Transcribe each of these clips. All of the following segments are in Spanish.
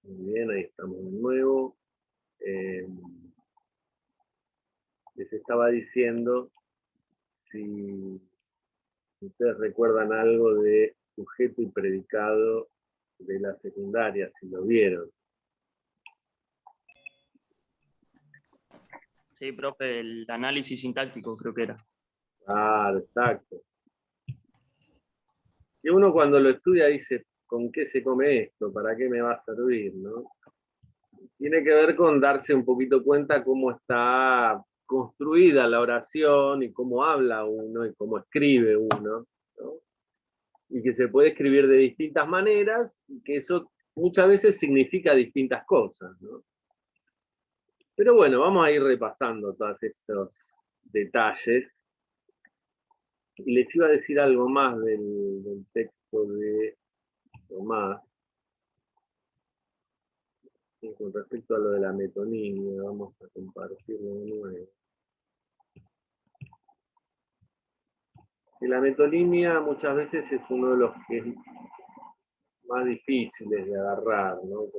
Muy bien, ahí estamos de nuevo. Les estaba diciendo si ustedes recuerdan algo de sujeto y predicado de la secundaria, si lo vieron. Sí, profe, el análisis sintáctico creo que era. Claro, exacto. Y uno cuando lo estudia dice, ¿con qué se come esto? ¿Para qué me va a servir? ¿No? Tiene que ver con darse un poquito cuenta cómo está construida la oración y cómo habla uno y cómo escribe uno, ¿no? Y que se puede escribir de distintas maneras y que eso muchas veces significa distintas cosas, ¿no? Pero bueno, vamos a ir repasando todos estos detalles. Y les iba a decir algo más del texto de Tomás. Y con respecto a lo de la metonimia, vamos a compartirlo de nuevo. Y la metonimia muchas veces es uno de los que es más difíciles de agarrar, ¿no?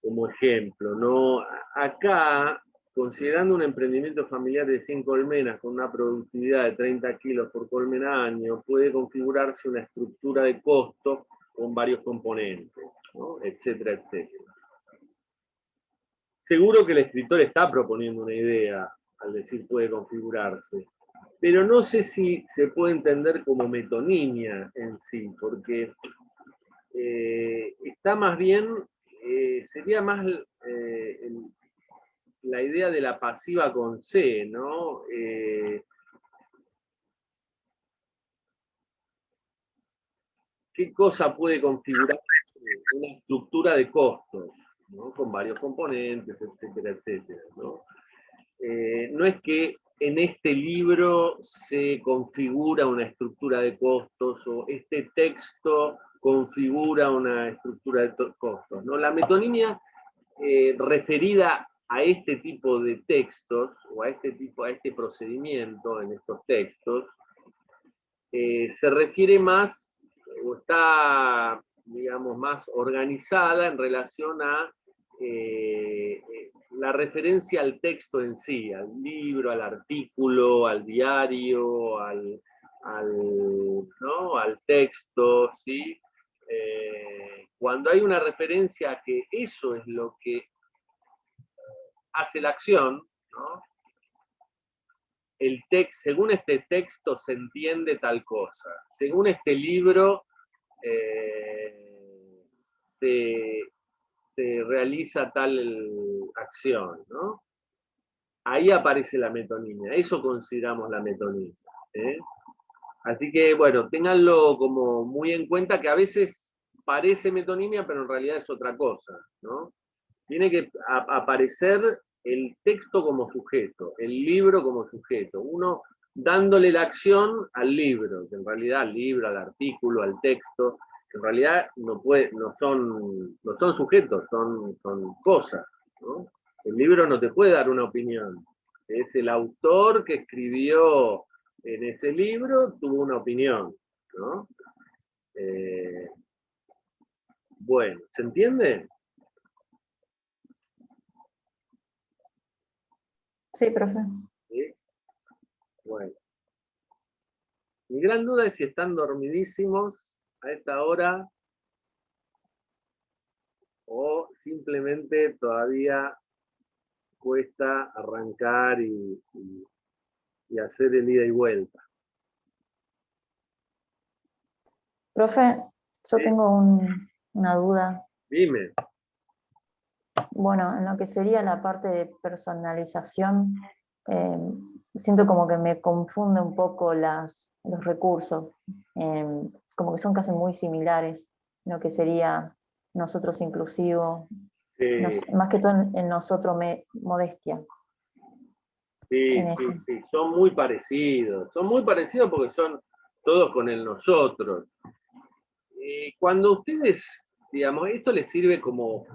Como ejemplo, ¿no? Acá, considerando un emprendimiento familiar de 100 colmenas con una productividad de 30 kilos por colmena año, puede configurarse una estructura de costos con varios componentes, ¿no? Etcétera, etcétera. Seguro que el escritor está proponiendo una idea al decir puede configurarse, pero no sé si se puede entender como metonimia en sí, porque está más bien, sería más la idea de la pasiva con C, ¿no? ¿Qué cosa puede configurar una estructura de costos, ¿no? Con varios componentes, etcétera, etcétera, ¿no? No es que en este libro se configura una estructura de costos o este texto configura una estructura de costos, ¿no? La metonimia referida a este tipo de textos o a este procedimiento en estos textos, se refiere más o está, digamos, más organizada en relación a la referencia al texto en sí, al libro, al artículo, al diario, ¿no? Al texto, ¿sí? Cuando hay una referencia a que eso es lo que hace la acción, ¿no? Según este texto se entiende tal cosa, según este libro se, se realiza tal acción, ¿no? Ahí aparece la metonimia, eso consideramos la metonimia. ¿Eh? Así que, bueno, ténganlo como muy en cuenta que a veces parece metonimia, pero en realidad es otra cosa, ¿no? Tiene que aparecer el texto como sujeto, el libro como sujeto, uno dándole la acción al libro, que en realidad al libro, al artículo, al texto, que en realidad no son sujetos, son cosas, ¿no? El libro no te puede dar una opinión, es el autor que escribió en ese libro, tuvo una opinión, ¿no? Bueno, ¿se entiende? Sí, profe. ¿Sí? Bueno. Mi gran duda es si están dormidísimos a esta hora o simplemente todavía cuesta arrancar y hacer el ida y vuelta. Profe, yo ¿Sí? tengo una duda. Dime. Bueno, en lo que sería la parte de personalización, eh, siento como que me confunde un poco los recursos, como que son casi muy similares, en lo que sería nosotros inclusivo, más que todo en nosotros modestia. Sí, son muy parecidos porque son todos con el nosotros. Cuando ustedes, digamos, esto les sirve como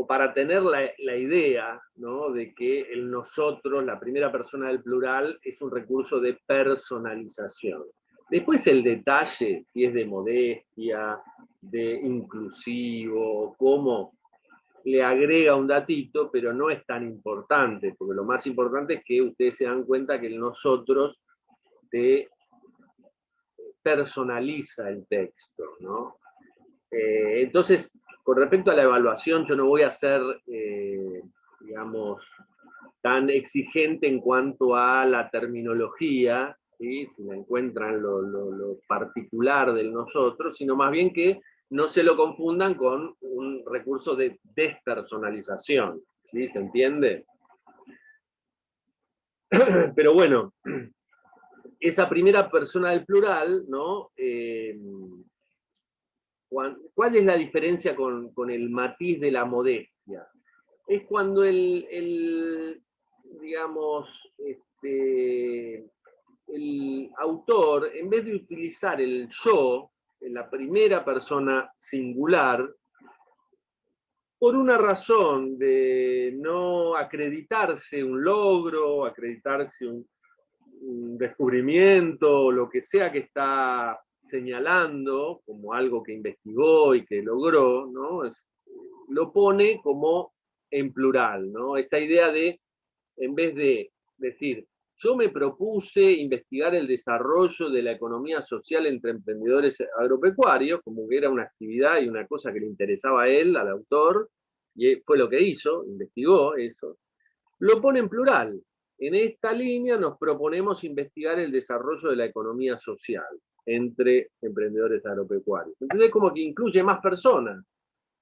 para tener la idea, ¿no? De que el nosotros, la primera persona del plural, es un recurso de personalización. Después el detalle, si es de modestia, de inclusivo, cómo le agrega un datito, pero no es tan importante, porque lo más importante es que ustedes se dan cuenta que el nosotros te personaliza el texto, ¿no? Entonces, con respecto a la evaluación, yo no voy a ser, digamos, tan exigente en cuanto a la terminología, ¿sí? Si la encuentran lo particular del nosotros, sino más bien que no se lo confundan con un recurso de despersonalización, ¿sí? ¿Se entiende? Pero bueno, esa primera persona del plural, ¿no? ¿Cuál es la diferencia con el matiz de la modestia? Es cuando digamos, el autor, en vez de utilizar el yo en la primera persona singular, por una razón de no acreditarse un logro, acreditarse un descubrimiento, lo que sea que está señalando como algo que investigó y que logró, ¿no? Lo pone como en plural, ¿no? Esta idea de, en vez de decir, yo me propuse investigar el desarrollo de la economía social entre emprendedores agropecuarios, como que era una actividad y una cosa que le interesaba a él, al autor, y fue lo que hizo, investigó eso, lo pone en plural. En esta línea nos proponemos investigar el desarrollo de la economía social entre emprendedores agropecuarios. Entonces es como que incluye más personas,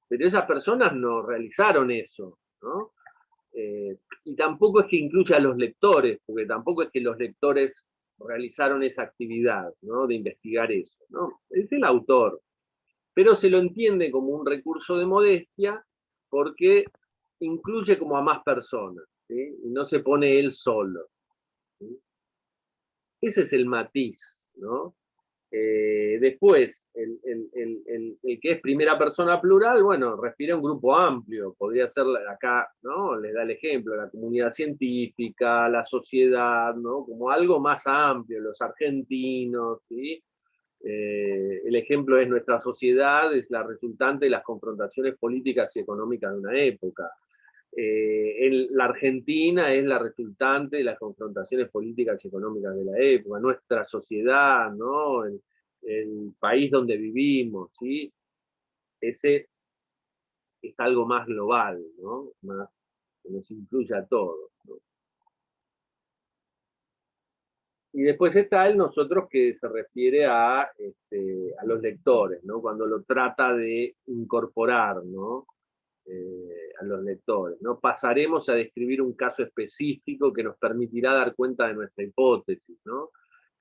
pero esas personas no realizaron eso, ¿no? Y tampoco es que incluya a los lectores, porque tampoco es que los lectores realizaron esa actividad, ¿no? De investigar eso, ¿no? Es el autor, pero se lo entiende como un recurso de modestia porque incluye como a más personas, ¿sí? Y no se pone él solo, ¿sí? Ese es el matiz, ¿no? Después, el que es primera persona plural, bueno, refiere a un grupo amplio, podría ser acá, ¿no? Les da el ejemplo, la comunidad científica, la sociedad, ¿no? Como algo más amplio, los argentinos, ¿sí? El ejemplo es nuestra sociedad, es la resultante de las confrontaciones políticas y económicas de una época. La Argentina es la resultante de las confrontaciones políticas y económicas de la época, nuestra sociedad, ¿no? El país donde vivimos, ¿sí? Ese es algo más global, ¿no? Más, que nos incluye a todos, ¿no? Y después está el nosotros que se refiere a los lectores, ¿no? Cuando lo trata de incorporar, ¿no? A los lectores, ¿no? Pasaremos a describir un caso específico que nos permitirá dar cuenta de nuestra hipótesis, ¿no?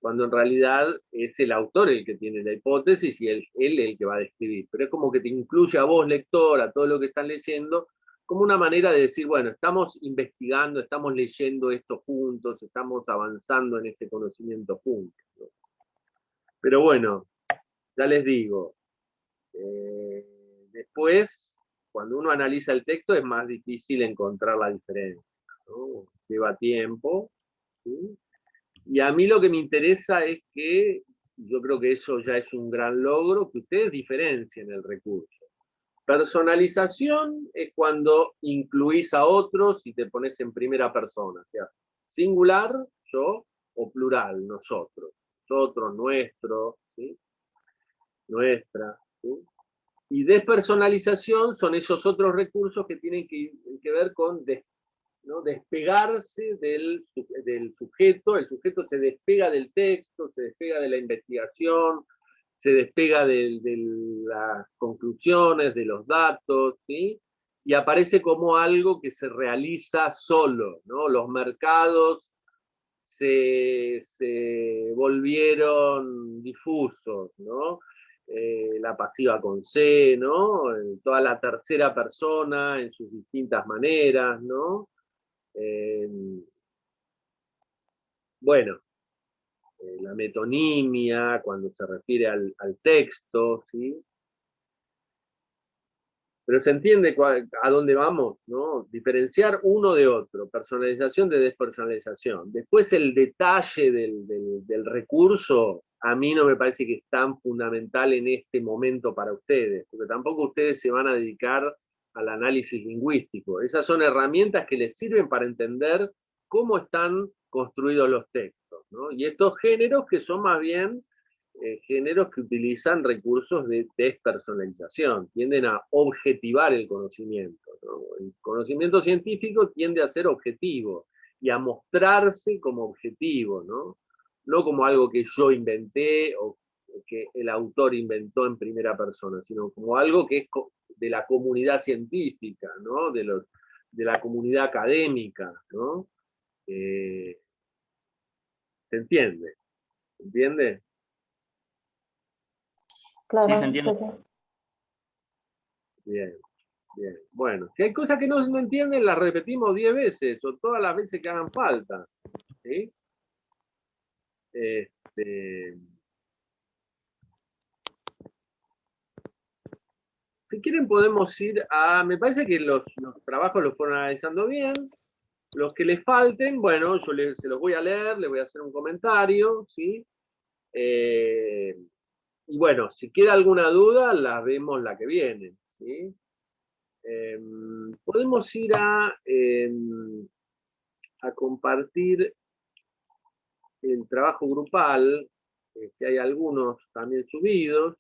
Cuando en realidad es el autor el que tiene la hipótesis y él el que va a describir. Pero es como que te incluye a vos, lector, a todo lo que están leyendo, como una manera de decir, bueno, estamos investigando, estamos leyendo esto juntos, estamos avanzando en este conocimiento juntos, ¿no? Pero bueno, ya les digo, después, cuando uno analiza el texto, es más difícil encontrar la diferencia, ¿no? Lleva tiempo, ¿sí? Y a mí lo que me interesa es que, yo creo que eso ya es un gran logro, que ustedes diferencien el recurso. Personalización es cuando incluís a otros y te pones en primera persona, o sea, singular, yo, o plural, nosotros. Nosotros, nuestro, ¿sí? Nuestra, ¿sí? Y despersonalización son esos otros recursos que tienen que ver con ¿no? Despegarse del sujeto, el sujeto se despega del texto, se despega de la investigación, se despega de las conclusiones, de los datos, ¿sí? Y aparece como algo que se realiza solo, ¿no? Los mercados se volvieron difusos, ¿no? La pasiva con C, ¿no? Toda la tercera persona en sus distintas maneras, ¿no? Eh, bueno, la metonimia, cuando se refiere al texto, ¿sí? Pero se entiende a dónde vamos, ¿no? Diferenciar uno de otro, personalización de despersonalización. Después el detalle del recurso, a mí no me parece que es tan fundamental en este momento para ustedes, porque tampoco ustedes se van a dedicar al análisis lingüístico. Esas son herramientas que les sirven para entender cómo están construidos los textos, ¿no? Y estos géneros que son más bien géneros que utilizan recursos de despersonalización, tienden a objetivar el conocimiento, ¿no? El conocimiento científico tiende a ser objetivo y a mostrarse como objetivo, ¿no? No como algo que yo inventé o que el autor inventó en primera persona, sino como algo que es de la comunidad científica, ¿no? De la comunidad académica, ¿no? ¿Se entiende? ¿Se entiende? Claro, Sí, se entiende. sí. Bien, bien. Bueno, si hay cosas que no entienden, las repetimos 10 veces o todas las veces que hagan falta. ¿Sí? Si quieren podemos ir a... Me parece que los trabajos los fueron analizando bien. Los que les falten, bueno, yo se los voy a leer, les voy a hacer un comentario, ¿sí? Y bueno, si queda alguna duda, las vemos la que viene, ¿sí? Podemos ir a compartir el trabajo grupal, que hay algunos también subidos.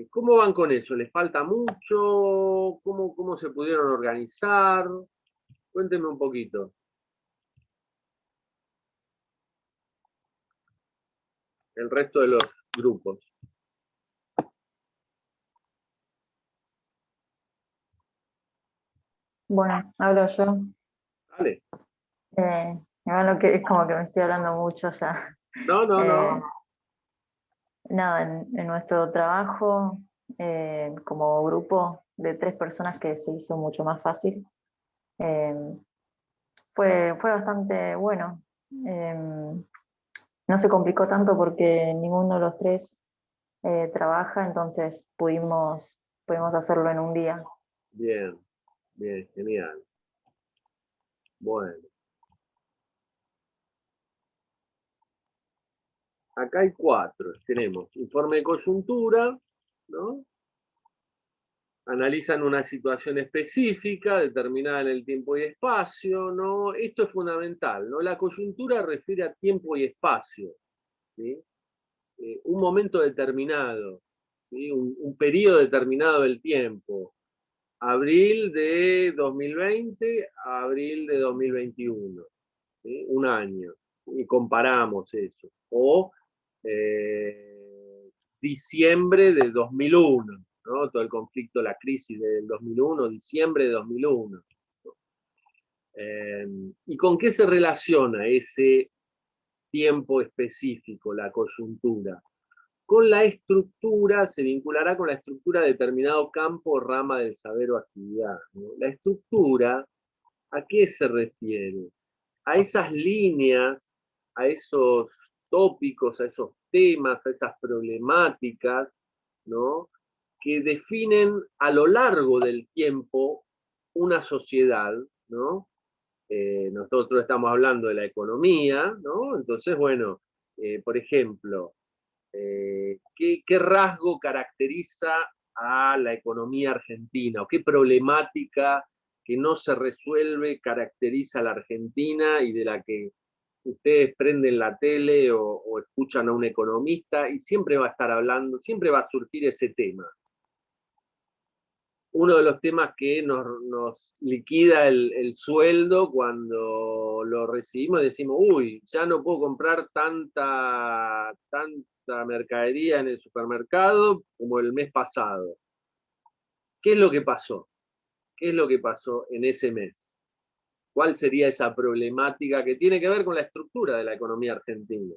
¿Cómo van con eso? ¿Les falta mucho? ¿Cómo se pudieron organizar? Cuéntenme un poquito. El resto de los grupos. Bueno, hablo yo. Dale. Bueno, que es como que me estoy hablando mucho ya. No. Nada, en nuestro trabajo como grupo de 3 personas que se hizo mucho más fácil, eh, fue bastante bueno. No se complicó tanto porque ninguno de los 3 trabaja, entonces pudimos hacerlo en un día. Bien, bien, genial. Bueno. Acá hay 4. Tenemos informe de coyuntura, ¿no? Analizan una situación específica, determinada en el tiempo y espacio, ¿no? Esto es fundamental, ¿no? La coyuntura refiere a tiempo y espacio, ¿sí? Un momento determinado, ¿sí? Un periodo determinado del tiempo. Abril de 2020 a abril de 2021, ¿sí? Un año, y comparamos eso. O diciembre de 2001, ¿no? Todo el conflicto, la crisis del 2001, diciembre de 2001. ¿Y con qué se relaciona ese tiempo específico, la coyuntura? Con la estructura, se vinculará con la estructura de determinado campo o rama del saber o actividad, ¿no? La estructura, ¿a qué se refiere? A esas líneas, a esos tópicos, a esos temas, a esas problemáticas, ¿no? Que definen a lo largo del tiempo una sociedad, ¿no? Nosotros estamos hablando de la economía, ¿no? Entonces, bueno, por ejemplo, ¿qué rasgo caracteriza a la economía argentina? ¿O qué problemática que no se resuelve caracteriza a la Argentina y de la que ustedes prenden la tele o escuchan a un economista y siempre va a estar hablando, siempre va a surgir ese tema? Uno de los temas que nos liquida el sueldo cuando lo recibimos y decimos, uy, ya no puedo comprar tanta mercadería en el supermercado como el mes pasado. ¿Qué es lo que pasó? ¿Qué es lo que pasó en ese mes? ¿Cuál sería esa problemática que tiene que ver con la estructura de la economía argentina?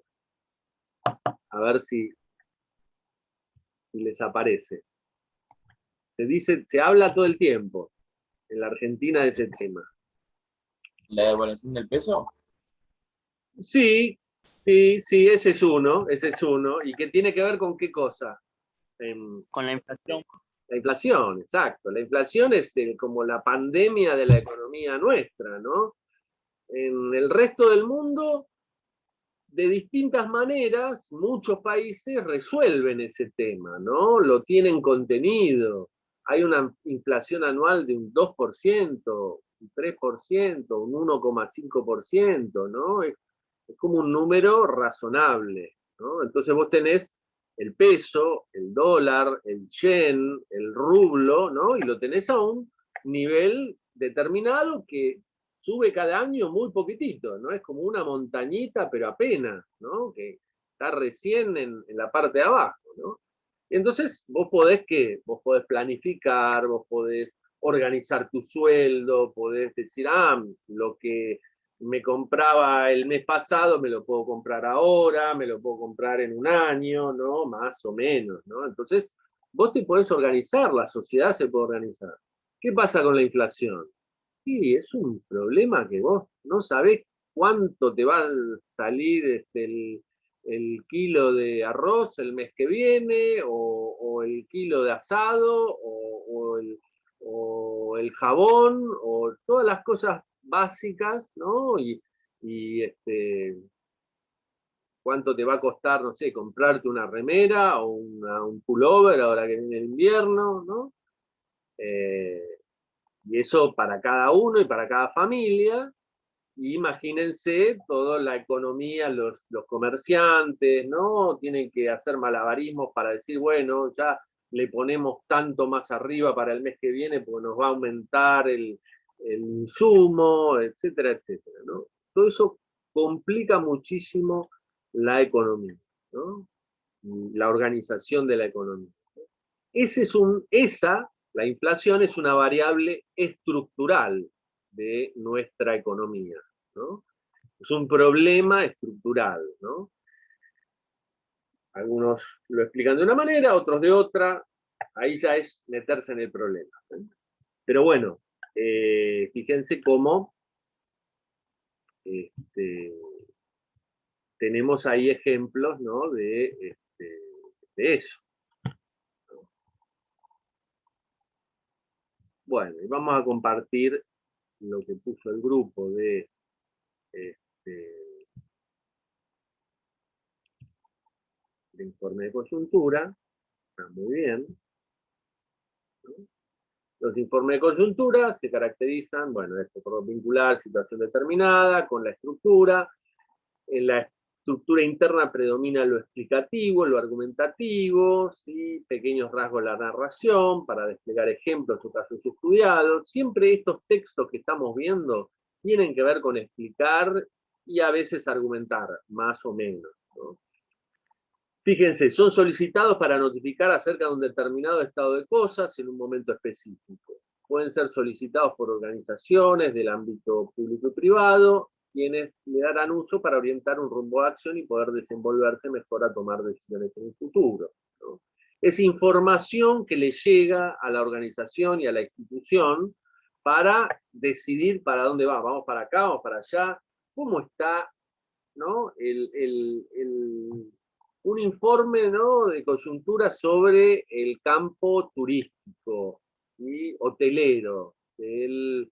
A ver si les aparece. Se habla todo el tiempo en la Argentina de ese tema. ¿La devaluación del peso? Sí, ese es uno. ¿Y qué tiene que ver con qué cosa? Con la inflación. La inflación, exacto. La inflación es como la pandemia de la economía nuestra, ¿no? En el resto del mundo, de distintas maneras, muchos países resuelven ese tema, ¿no? Lo tienen contenido. Hay una inflación anual de un 2%, un 3%, un 1,5%, ¿no? Es como un número razonable, ¿no? Entonces vos tenés el peso, el dólar, el yen, el rublo, ¿no? Y lo tenés a un nivel determinado que sube cada año muy poquitito, ¿no? Es como una montañita, pero apenas, ¿no? Que está recién en la parte de abajo, ¿no? Entonces vos podés planificar, vos podés organizar tu sueldo, podés decir, lo que me compraba el mes pasado me lo puedo comprar ahora, me lo puedo comprar en un año, ¿no? Más o menos, ¿no? Entonces, vos te podés organizar, la sociedad se puede organizar. ¿Qué pasa con la inflación? Sí, es un problema que vos no sabés cuánto te va a salir el kilo de arroz el mes que viene, o el kilo de asado, o el jabón, o todas las cosas básicas, ¿no? Cuánto te va a costar, no sé, comprarte una remera o un pullover ahora que viene el invierno, ¿no? Y eso para cada uno y para cada familia. Y imagínense toda la economía, los comerciantes, ¿no? Tienen que hacer malabarismos para decir, bueno, ya le ponemos tanto más arriba para el mes que viene porque nos va a aumentar el insumo, etcétera, etcétera, ¿no? Todo eso complica muchísimo la economía, ¿no? La organización de la economía. La inflación es una variable estructural de nuestra economía, ¿no? Es un problema estructural, ¿no? Algunos lo explican de una manera, otros de otra. Ahí ya es meterse en el problema, ¿eh? Pero bueno, fíjense cómo tenemos ahí ejemplos, ¿no? De eso. Bueno, y vamos a compartir lo que puso el grupo de informe de coyuntura. Está muy bien, ¿no? Los informes de coyuntura se caracterizan, bueno, por vincular situación determinada con la estructura. En la estructura interna predomina lo explicativo, lo argumentativo, ¿sí? Pequeños rasgos de la narración para desplegar ejemplos o casos estudiados. Siempre estos textos que estamos viendo tienen que ver con explicar y a veces argumentar, más o menos, ¿no? Fíjense, son solicitados para notificar acerca de un determinado estado de cosas en un momento específico. Pueden ser solicitados por organizaciones del ámbito público y privado, quienes le darán uso para orientar un rumbo de acción y poder desenvolverse mejor a tomar decisiones en el futuro, ¿no? Es información que le llega a la organización y a la institución para decidir para dónde va. Vamos para acá, vamos para allá. ¿Cómo está, ¿no? Un informe, ¿no? De coyuntura sobre el campo turístico y hotelero de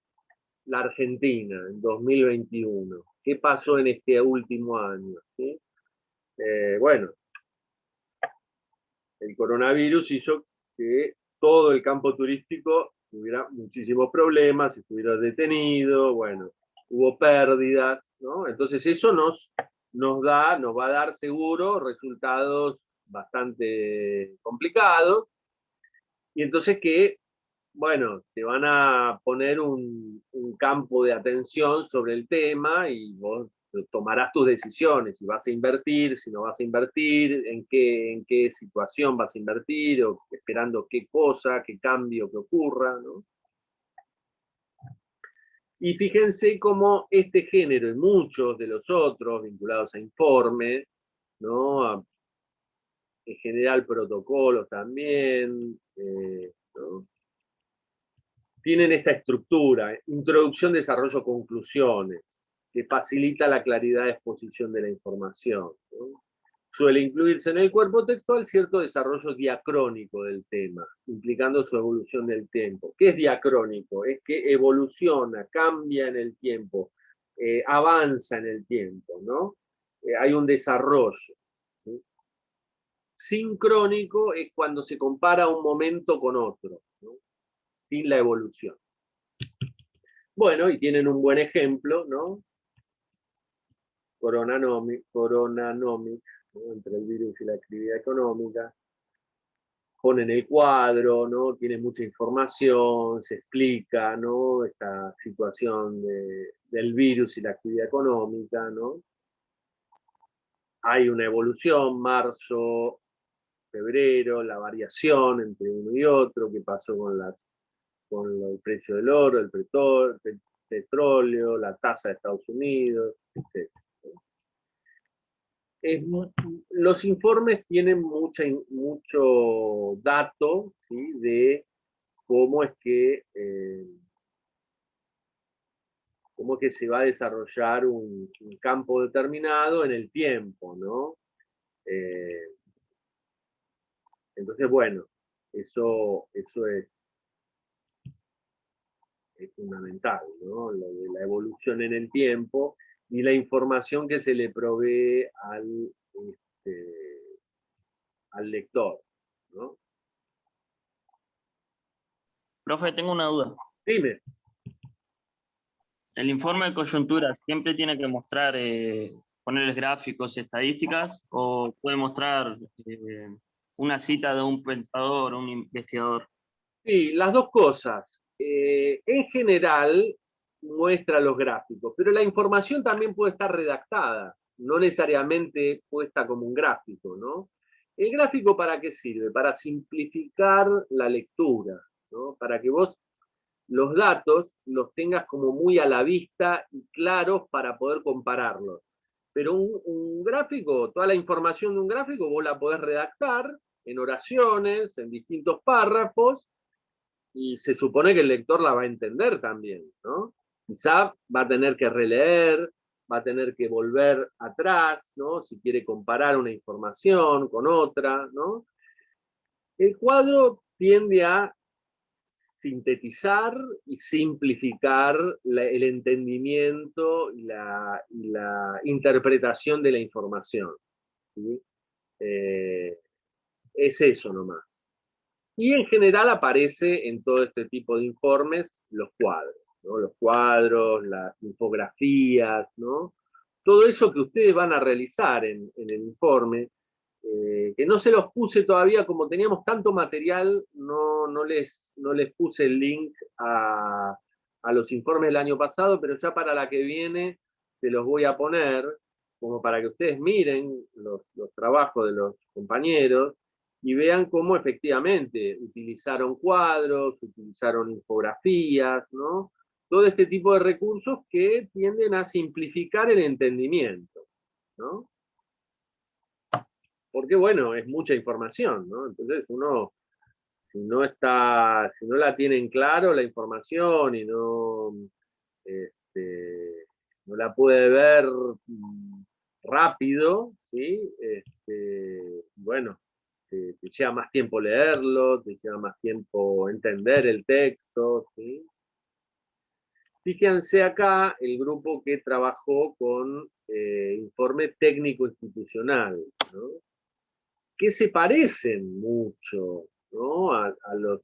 la Argentina en 2021. ¿Qué pasó en este último año? ¿Sí? Bueno, el coronavirus hizo que todo el campo turístico tuviera muchísimos problemas, estuviera detenido, bueno, hubo pérdidas, ¿no? Entonces eso nos va a dar seguro resultados bastante complicados, y entonces que, bueno, te van a poner un campo de atención sobre el tema y vos tomarás tus decisiones, si vas a invertir, si no vas a invertir, en qué situación vas a invertir, o esperando qué cosa, qué cambio que ocurra, ¿no? Y fíjense cómo este género y muchos de los otros vinculados a informes, ¿no? En general protocolos también, ¿no? Tienen esta estructura: introducción, desarrollo, conclusiones, que facilita la claridad de exposición de la información, ¿no? Suele incluirse en el cuerpo textual cierto desarrollo diacrónico del tema, implicando su evolución del tiempo. ¿Qué es diacrónico? Es que evoluciona, cambia en el tiempo, avanza en el tiempo, ¿no? Hay un desarrollo. ¿Sí? Sincrónico es cuando se compara un momento con otro, ¿no? Sin la evolución. Bueno, y tienen un buen ejemplo, ¿no? Coronanomics, ¿no? Entre el virus y la actividad económica. Ponen el cuadro, ¿no? Tiene mucha información, se explica, ¿no? Esta situación del virus y la actividad económica, ¿no? Hay una evolución, marzo, febrero, la variación entre uno y otro, qué pasó con el precio del oro, el petróleo, la tasa de Estados Unidos, etc. Los informes tienen mucho dato, ¿sí? De cómo es que se va a desarrollar un campo determinado en el tiempo, ¿no? Entonces, bueno, eso es fundamental, ¿no? Lo de la evolución en el tiempo y la información que se le provee al lector, ¿no? Profe, tengo una duda. Dime. ¿El informe de coyuntura siempre tiene que mostrar, ponerles gráficos y estadísticas, o puede mostrar una cita de un pensador, un investigador? Sí, las dos cosas. En general muestra los gráficos, pero la información también puede estar redactada, no necesariamente puesta como un gráfico, ¿no? ¿El gráfico para qué sirve? Para simplificar la lectura, ¿no? Para que vos los datos los tengas como muy a la vista y claros para poder compararlos. Pero un gráfico, toda la información de un gráfico vos la podés redactar en oraciones, en distintos párrafos, y se supone que el lector la va a entender también, ¿no? Quizá va a tener que releer, va a tener que volver atrás, ¿no? Si quiere comparar una información con otra, ¿no? El cuadro tiende a sintetizar y simplificar el entendimiento y la interpretación de la información, ¿sí? Es eso nomás. Y en general aparece en todo este tipo de informes los cuadros, ¿no? Los cuadros, las infografías, ¿no? Todo eso que ustedes van a realizar en el informe, que no se los puse todavía, como teníamos tanto material, no les puse el link a los informes del año pasado, pero ya para la que viene se los voy a poner, como para que ustedes miren los trabajos de los compañeros, y vean cómo efectivamente utilizaron cuadros, utilizaron infografías, ¿no? Todo este tipo de recursos que tienden a simplificar el entendimiento, ¿no? Porque, bueno, es mucha información, ¿no? Entonces uno, si no la tienen claro la información y no la puede ver rápido, ¿sí? Bueno, te lleva más tiempo leerlo, te lleva más tiempo entender el texto, ¿sí? Fíjense acá el grupo que trabajó con informe técnico institucional, ¿no? Que se parecen mucho, ¿no? a los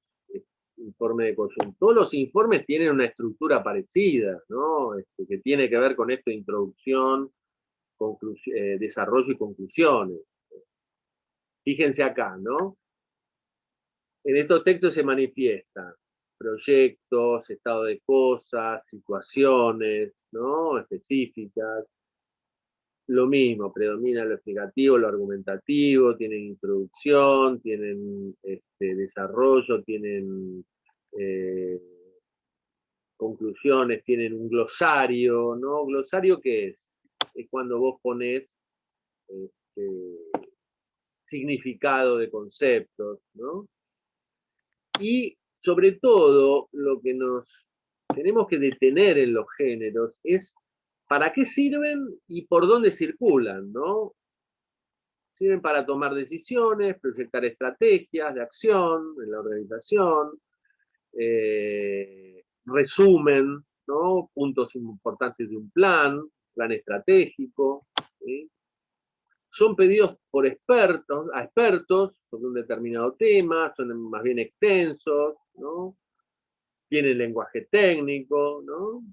informes de coyuntura. Todos los informes tienen una estructura parecida, ¿no? Que tiene que ver con esto de introducción, desarrollo y conclusiones. Fíjense acá, ¿no? En estos textos se manifiestan proyectos, estado de cosas, situaciones, ¿no? Específicas. Lo mismo, predomina lo explicativo, lo argumentativo, tienen introducción, tienen desarrollo, tienen conclusiones, tienen un glosario, ¿no? ¿Glosario qué es? Es cuando vos ponés significado de conceptos, ¿no? Y sobre todo, lo que nos tenemos que detener en los géneros es para qué sirven y por dónde circulan, ¿no? Sirven para tomar decisiones, proyectar estrategias de acción en la organización, resumen, ¿no?, puntos importantes de un plan estratégico, ¿sí? Son pedidos por expertos, a expertos sobre un determinado tema, son más bien extensos, ¿no? Tienen lenguaje técnico, ¿no?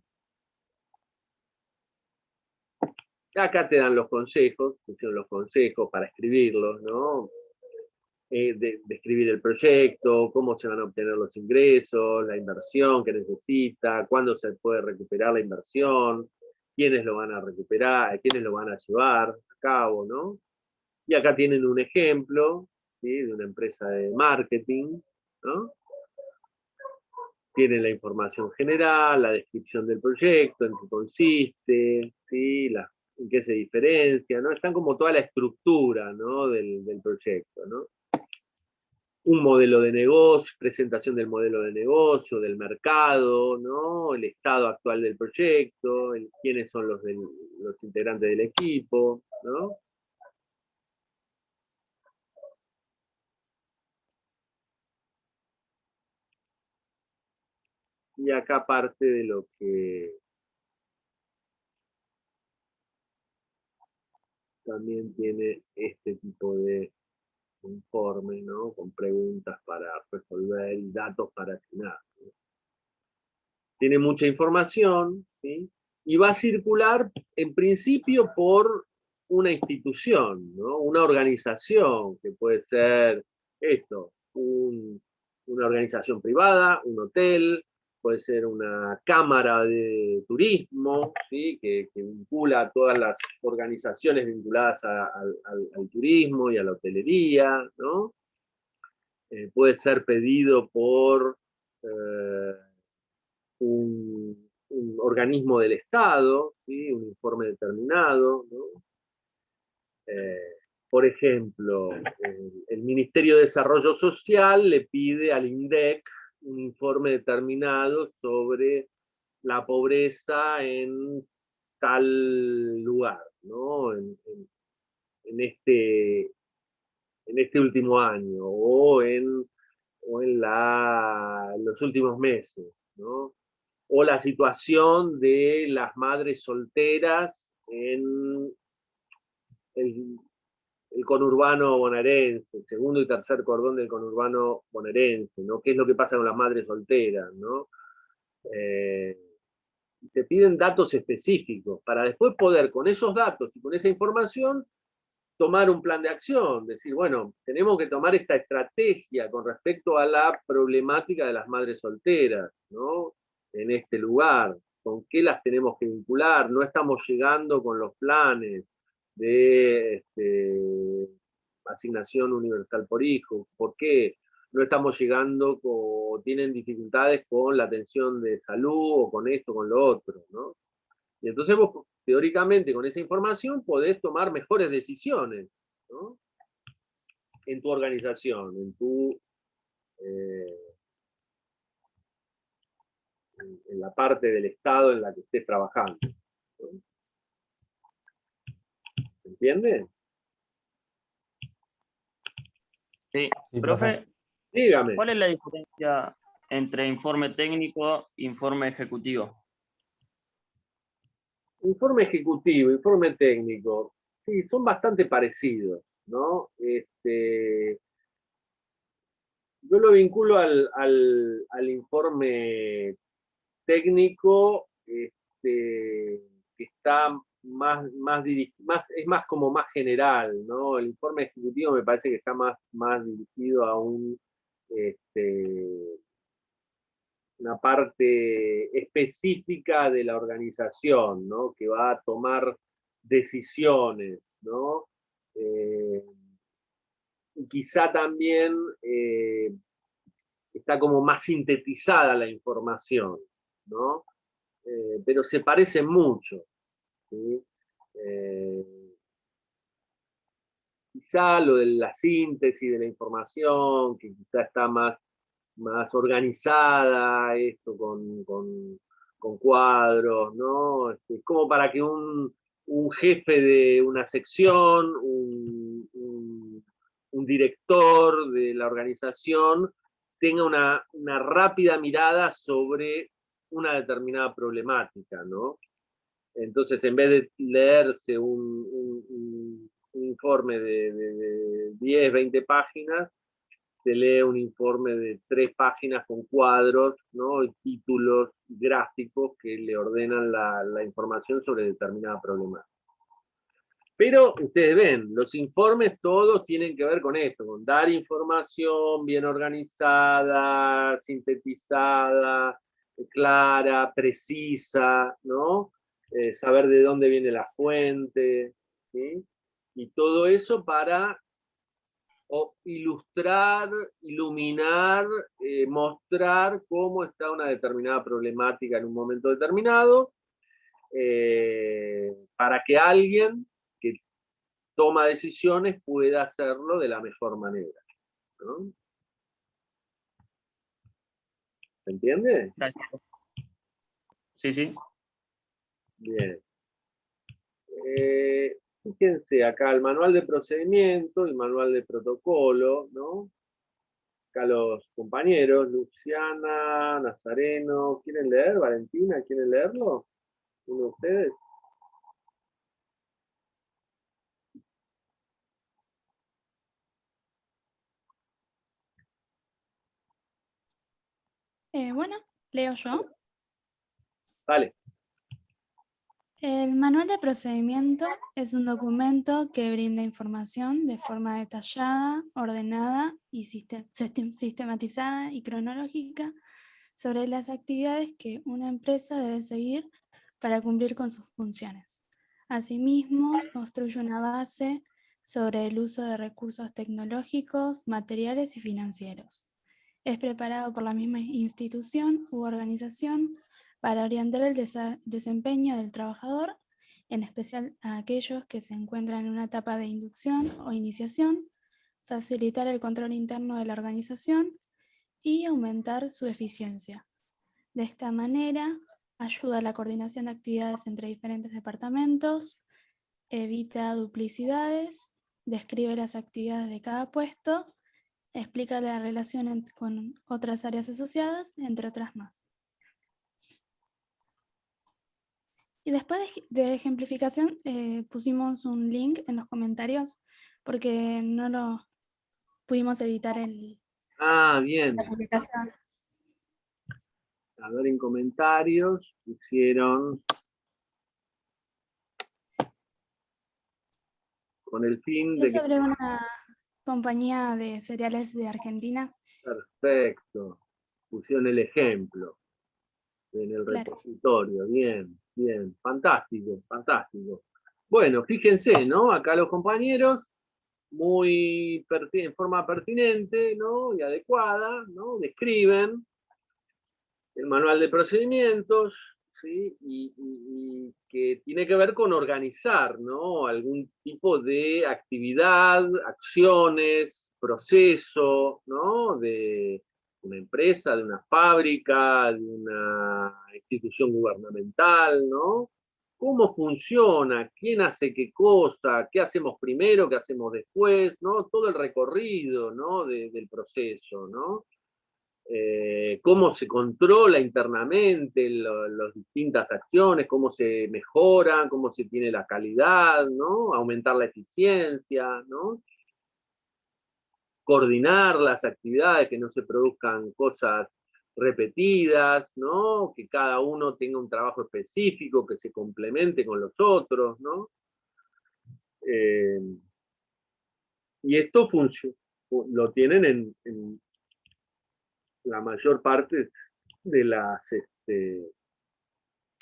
Acá te dan los consejos, pusieron los consejos para escribirlos, ¿no? De escribir el proyecto, cómo se van a obtener los ingresos, la inversión que necesita, cuándo se puede recuperar la inversión, quiénes lo van a recuperar, quiénes lo van a llevar a cabo, ¿no? Y acá tienen un ejemplo, ¿sí?, de una empresa de marketing, ¿no? Tienen la información general, la descripción del proyecto, en qué consiste, ¿sí?, en qué se diferencia, ¿no? Están como toda la estructura, ¿no?, del proyecto, ¿no? Un modelo de negocio, presentación del modelo de negocio, del mercado, ¿no?, el estado actual del proyecto, quiénes son los integrantes del equipo, ¿no? Y acá parte de lo que también tiene este tipo de informe, ¿no?, con preguntas para resolver y datos para afinar, ¿no? Tiene mucha información, ¿sí?, y va a circular en principio por una institución, ¿no?, una organización, que puede ser esto, una organización privada, un hotel, puede ser una cámara de turismo, ¿sí?, que vincula a todas las organizaciones vinculadas al turismo y a la hotelería, ¿no? Puede ser pedido por un organismo del Estado, ¿sí?, un informe determinado, ¿no? Por ejemplo, el Ministerio de Desarrollo Social le pide al INDEC un informe determinado sobre la pobreza en tal lugar, ¿no?, en este último año, o en los últimos meses, ¿no? O la situación de las madres solteras en el conurbano bonaerense, el segundo y tercer cordón del conurbano bonaerense, ¿no? ¿Qué es lo que pasa con las madres solteras, ¿no? Se piden datos específicos para después poder, con esos datos y con esa información, tomar un plan de acción, decir, bueno, tenemos que tomar esta estrategia con respecto a la problemática de las madres solteras, ¿no?, en este lugar, con qué las tenemos que vincular, no estamos llegando con los planes de asignación universal por hijo, ¿por qué no estamos llegando o tienen dificultades con la atención de salud o con esto, con lo otro, ¿no? Y entonces vos, teóricamente, con esa información podés tomar mejores decisiones, ¿no?, en tu organización, en la parte del Estado en la que estés trabajando, ¿no? ¿Se entiende? Sí, Sí, profe, Dígame. ¿cuál es la diferencia entre informe técnico e informe ejecutivo? Informe ejecutivo, informe técnico, sí, son bastante parecidos, ¿no? Yo lo vinculo al informe técnico, que está es más como más general, ¿no? El informe ejecutivo me parece que está más dirigido a una parte específica de la organización, ¿no?, que va a tomar decisiones, ¿no? Y quizá también está como más sintetizada la información, ¿no? Pero se parecen mucho, ¿sí? Quizá lo de la síntesis de la información, que quizá está más organizada, esto con cuadros, ¿no? Como para que un jefe de una sección, un director de la organización tenga una rápida mirada sobre una determinada problemática, ¿no? Entonces, en vez de leerse un informe de 10, 20 páginas, se lee un informe de 3 páginas con cuadros, ¿no? Y títulos gráficos que le ordenan la información sobre determinada problemática. Pero ustedes ven, los informes todos tienen que ver con esto, con dar información bien organizada, sintetizada, clara, precisa, ¿no? Saber de dónde viene la fuente, ¿sí? Y todo eso para ilustrar, iluminar, mostrar cómo está una determinada problemática en un momento determinado, para que alguien que toma decisiones pueda hacerlo de la mejor manera, ¿no? ¿Se entiende? Gracias. Sí, sí. Bien. Fíjense acá el manual de procedimiento y manual de protocolo, ¿no? Acá los compañeros, Luciana, Nazareno, ¿quieren leer? Valentina, ¿quieren leerlo? ¿Uno de ustedes? Bueno, leo yo. Dale. El manual de procedimiento es un documento que brinda información de forma detallada, ordenada y sistematizada y cronológica sobre las actividades que una empresa debe seguir para cumplir con sus funciones. Asimismo, construye una base sobre el uso de recursos tecnológicos, materiales y financieros. Es preparado por la misma institución u organización para orientar el desempeño del trabajador, en especial a aquellos que se encuentran en una etapa de inducción o iniciación, facilitar el control interno de la organización y aumentar su eficiencia. De esta manera, ayuda a la coordinación de actividades entre diferentes departamentos, evita duplicidades, describe las actividades de cada puesto, explica la relación con otras áreas asociadas, entre otras más. Y después de ejemplificación pusimos un link en los comentarios porque no lo pudimos editar en Bien. la publicación. A ver, en comentarios pusieron con el fin de Es que... sobre una compañía de cereales de Argentina. Perfecto. Pusieron el ejemplo en el Claro. repositorio. Bien, bien. Fantástico, fantástico. Bueno, fíjense, ¿no? Acá los compañeros, muy en forma pertinente, ¿no? Y adecuada, ¿no? Describen el manual de procedimientos, ¿sí? Y que tiene que ver con organizar, ¿no? Algún tipo de actividad, acciones, proceso, ¿no? De una empresa, de una fábrica, de una institución gubernamental, ¿no? ¿Cómo funciona? ¿Quién hace qué cosa? ¿Qué hacemos primero? ¿Qué hacemos después? ¿No? Todo el recorrido, ¿no? del proceso, ¿no? Cómo se controla internamente las distintas acciones, cómo se mejoran, cómo se tiene la calidad, ¿no? Aumentar la eficiencia, ¿no? Coordinar las actividades, que no se produzcan cosas repetidas, ¿no? Que cada uno tenga un trabajo específico, que se complemente con los otros, ¿no? Y esto lo tienen en la mayor parte de las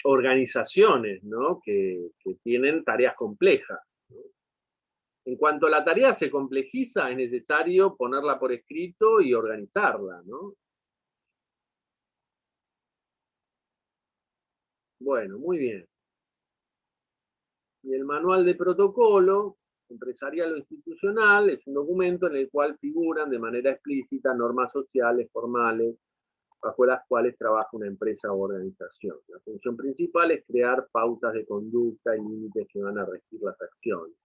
organizaciones, ¿no? que tienen tareas complejas, ¿no? En cuanto la tarea se complejiza, es necesario ponerla por escrito y organizarla, ¿no? Bueno, muy bien. Y el manual de protocolo empresarial o institucional es un documento en el cual figuran de manera explícita normas sociales, formales, bajo las cuales trabaja una empresa o organización. La función principal es crear pautas de conducta y límites que van a regir las acciones,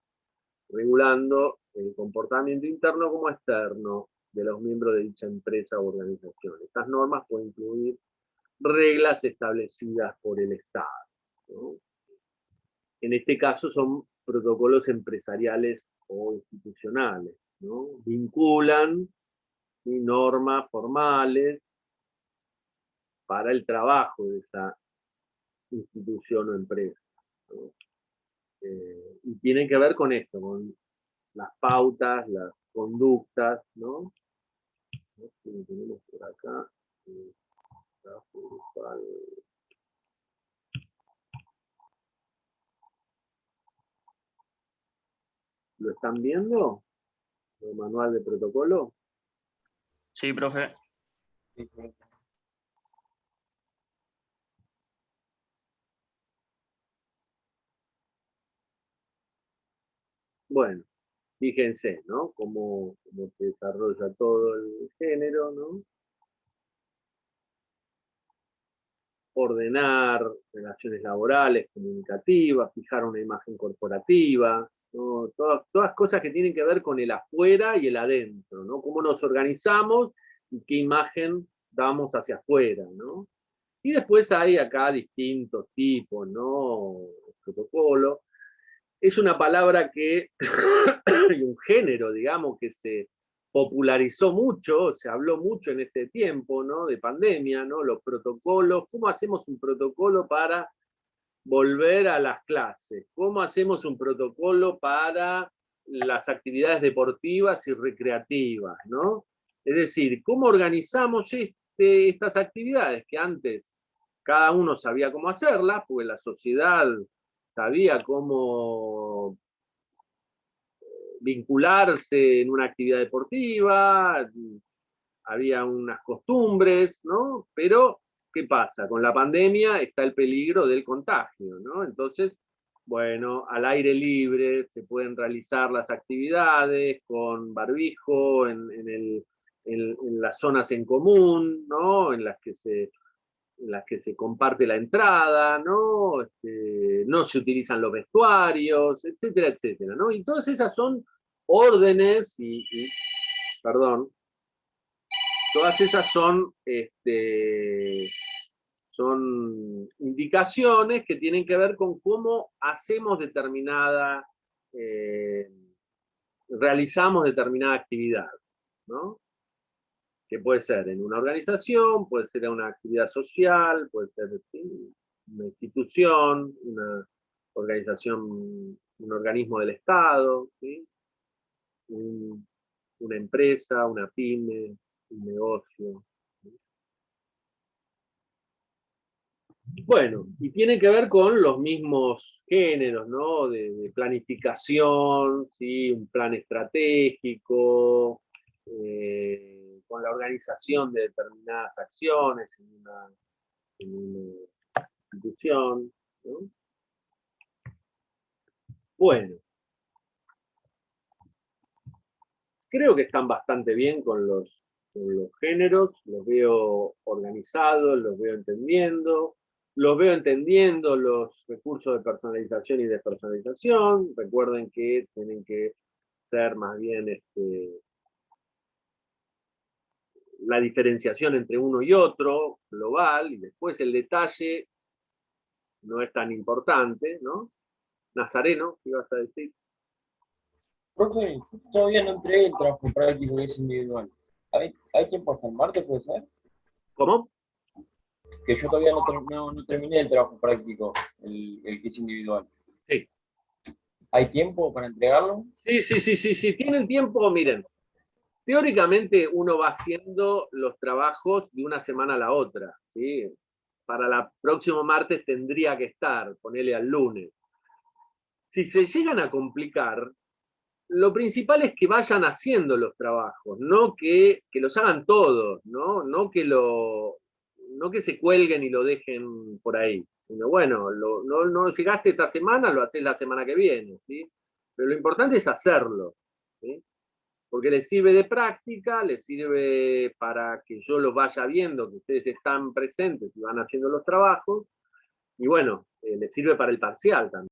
regulando el comportamiento interno como externo de los miembros de dicha empresa o organización. Estas normas pueden incluir reglas establecidas por el Estado, ¿no? En este caso son protocolos empresariales o institucionales, ¿no? Vinculan normas formales para el trabajo de esa institución o empresa, ¿no? Y tienen que ver con esto, con las pautas, las conductas, ¿no? Tenemos por acá. ¿Lo están viendo? ¿El manual de protocolo? Sí, profe. Sí, sí. Bueno, fíjense, ¿no? Cómo se desarrolla todo el género, ¿no? Ordenar relaciones laborales, comunicativas, fijar una imagen corporativa, ¿no? Todas cosas que tienen que ver con el afuera y el adentro, ¿no? Cómo nos organizamos y qué imagen damos hacia afuera, ¿no? Y después hay acá distintos tipos, ¿no? Protocolo. Es una palabra que, y un género, digamos, que se popularizó mucho, se habló mucho en este tiempo, ¿no? De pandemia, ¿no? Los protocolos, ¿cómo hacemos un protocolo para volver a las clases? ¿Cómo hacemos un protocolo para las actividades deportivas y recreativas, ¿no? Es decir, ¿cómo organizamos estas actividades que antes cada uno sabía cómo hacerlas, porque la sociedad sabía cómo vincularse en una actividad deportiva, había unas costumbres, ¿no? Pero, ¿qué pasa? Con la pandemia está el peligro del contagio, ¿no? Entonces, bueno, al aire libre se pueden realizar las actividades con barbijo, en las zonas en común, ¿no? En las que se comparte la entrada, ¿no? No se utilizan los vestuarios, etcétera, etcétera, ¿no? Y todas esas son órdenes perdón, todas esas son indicaciones que tienen que ver con cómo hacemos realizamos determinada actividad, ¿no? Que puede ser en una organización, puede ser en una actividad social, puede ser una institución, una organización, un organismo del Estado, ¿sí? Una empresa, una pyme, un negocio. Bueno, y tiene que ver con los mismos géneros, ¿no? De planificación, ¿sí? Un plan estratégico, con la organización de determinadas acciones en una institución, ¿no? Bueno, creo que están bastante bien con los géneros, los veo organizados, los veo entendiendo los recursos de personalización y despersonalización. Recuerden que tienen que ser más bien la diferenciación entre uno y otro, global, y después el detalle no es tan importante, ¿no? Nazareno, ¿qué ibas a decir? Profe, yo todavía no entregué el trabajo práctico que es individual. ¿Hay tiempo hasta el martes, puede ser? ¿Cómo? Que yo todavía no terminé el trabajo práctico, el que es individual. Sí. ¿Hay tiempo para entregarlo? Sí, tienen tiempo, miren. Teóricamente uno va haciendo los trabajos de una semana a la otra, ¿sí? Para el próximo martes tendría que estar, ponele al lunes. Si se llegan a complicar, lo principal es que vayan haciendo los trabajos, no que los hagan todos, ¿no? No que se cuelguen y lo dejen por ahí. Sino, bueno, no llegaste esta semana, lo haces la semana que viene, ¿sí? Pero lo importante es hacerlo, ¿sí? Porque les sirve de práctica, les sirve para que yo los vaya viendo, que ustedes están presentes y van haciendo los trabajos, y bueno, les sirve para el parcial también.